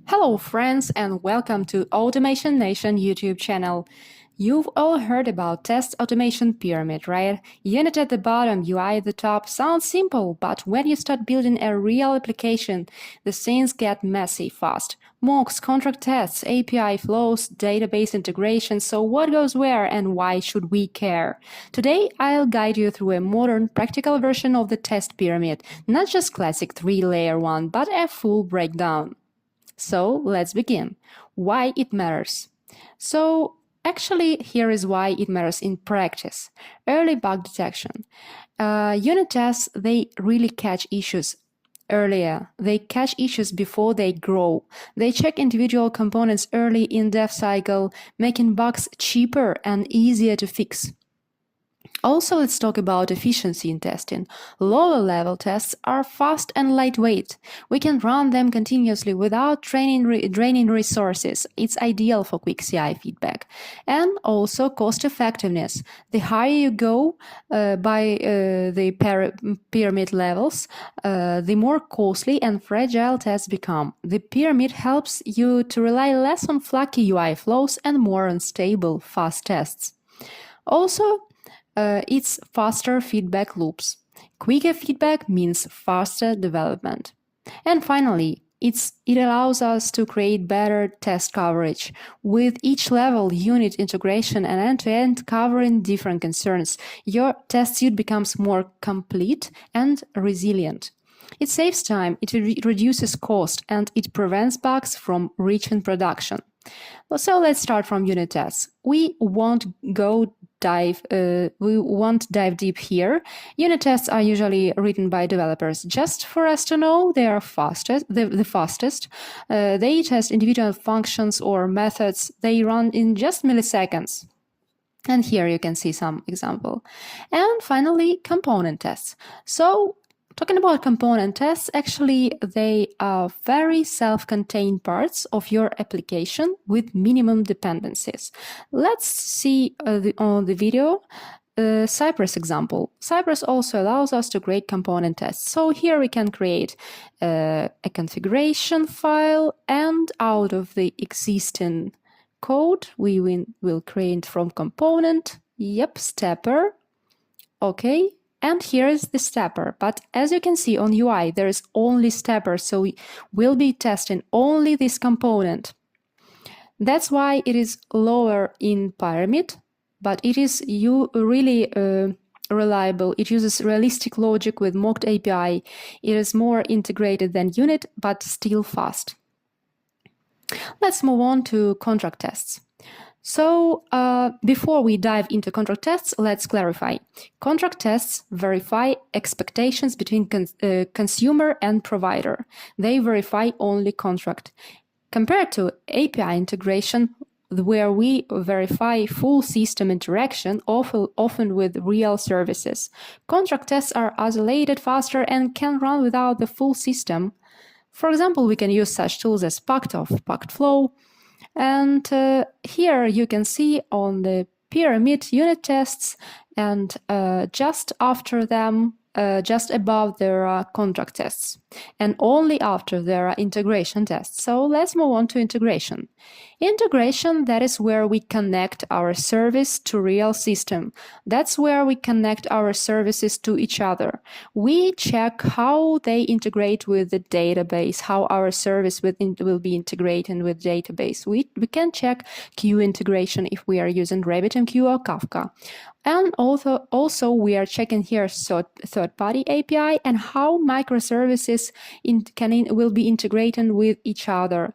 Hello friends and welcome to Automation Nation YouTube channel. You've all heard about test automation pyramid, right? Unit at the bottom, UI at the top. Sounds simple, but when you start building a real application, the scenes get messy fast. Mocks, contract tests, API flows, database integration, so what goes where and why should we care? Today, I'll guide you through a modern, practical version of the test pyramid, not just classic 3-layer one, but a full breakdown. So let's begin. Why it matters. Actually, here is why it matters in practice. Early bug detection. Unit tests, they really catch issues earlier. They catch issues before they grow. They check individual components early in dev cycle, making bugs cheaper and easier to fix. Also, let's talk about efficiency in testing. Lower-level tests are fast and lightweight. We can run them continuously without draining resources. It's ideal for quick CI feedback. And also cost-effectiveness. The higher you go by the pyramid levels, the more costly and fragile tests become. The pyramid helps you to rely less on flaky UI flows and more on stable, fast tests. Also, it's faster feedback loops. Quicker feedback means faster development. And finally, it allows us to create better test coverage. With each level, unit integration and end-to-end covering different concerns, your test suite becomes more complete and resilient. It saves time, it reduces cost, and it prevents bugs from reaching production. So let's start from unit tests. We won't dive deep here. Unit tests are usually written by developers just for us to know they are the fastest. They test individual functions or methods. They run in just milliseconds. And here you can see some example. And finally, component tests. So talking about component tests, actually, they are very self-contained parts of your application with minimum dependencies. Let's see on the video Cypress example. Cypress also allows us to create component tests. So here we can create a configuration file, and out of the existing code, we will create from component, stepper, okay. And here is the stepper, but as you can see on UI, there is only stepper, so we will be testing only this component. That's why it is lower in pyramid, but it is really reliable. It uses realistic logic with mocked API. It is more integrated than unit, but still fast. Let's move on to contract tests. So before we dive into contract tests, let's clarify. Contract tests verify expectations between consumer and provider. They verify only contract. Compared to API integration, where we verify full system interaction, often with real services. Contract tests are isolated, faster, and can run without the full system. For example, we can use such tools as Packed and here you can see on the pyramid unit tests, and just after them, just above there are contract tests, and only after there are integration tests. So let's move on to integration. Integration, that is where we connect our service to real system. That's where we connect our services to each other. We check how they integrate with the database, how our service will be integrated with database. We can check queue integration if we are using RabbitMQ or Kafka. And also we are checking here third-party API and how microservices will be integrated with each other.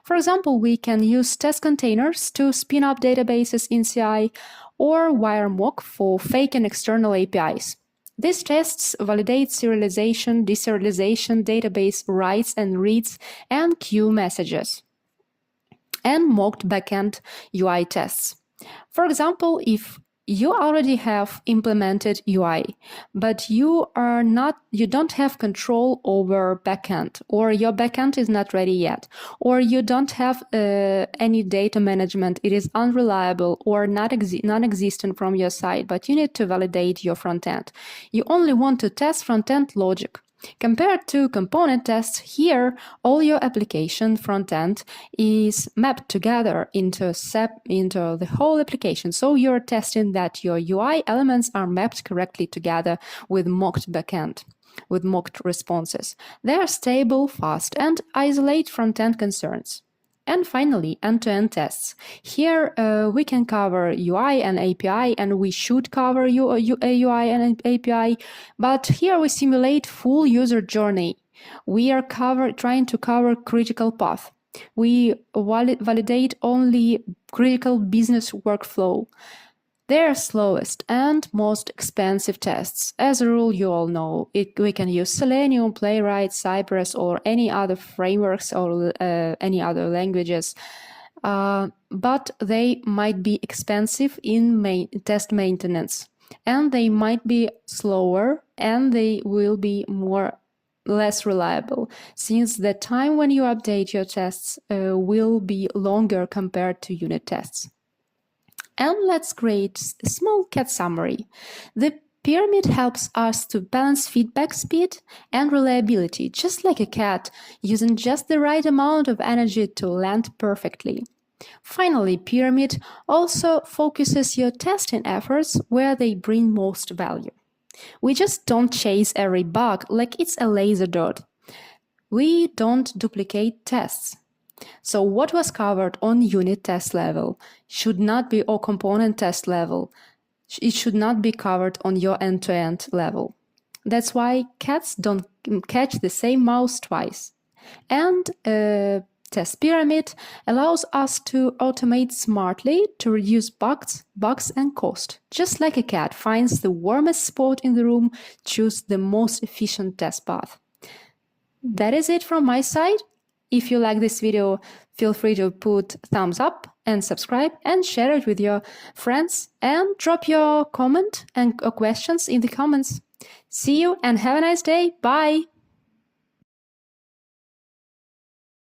For example, we can use test containers to spin up databases in CI or wire mock for fake and external APIs. These tests validate serialization, deserialization, database writes and reads, and queue messages. And mocked backend UI tests. For example, if you already have implemented UI, but you don't have control over backend, or your backend is not ready yet, or you don't have any data management, it is unreliable or non-existent from your side, but you need to validate your front end. You only want to test front end logic. Compared to component tests, here all your application front-end is mapped together into the whole application. So you're testing that your UI elements are mapped correctly together with mocked backend, with mocked responses. They are stable, fast, and isolate front-end concerns. And finally, end-to-end tests. Here we can cover UI and API, and we should cover UI and API, but here we simulate full user journey. We are trying to cover critical path. We validate only critical business workflow. They're slowest and most expensive tests. As a rule, you all know, we can use Selenium, Playwright, Cypress, or any other frameworks or any other languages. But they might be expensive in test maintenance, and they might be slower, and they will be less reliable, since the time when you update your tests will be longer compared to unit tests. And let's create a small CAT summary. The pyramid helps us to balance feedback speed and reliability, just like a cat, using just the right amount of energy to land perfectly. Finally, pyramid also focuses your testing efforts where they bring most value. We just don't chase every bug like it's a laser dot. We don't duplicate tests. So what was covered on unit test level should not be, or component test level, it should not be covered on your end-to-end level. That's why cats don't catch the same mouse twice. And test pyramid allows us to automate smartly to reduce bugs and cost. Just like a cat finds the warmest spot in the room, choose the most efficient test path. That is it from my side. If you like this video, feel free to put thumbs up and subscribe and share it with your friends, and drop your comment and questions in the comments. See you and have a nice day. Bye!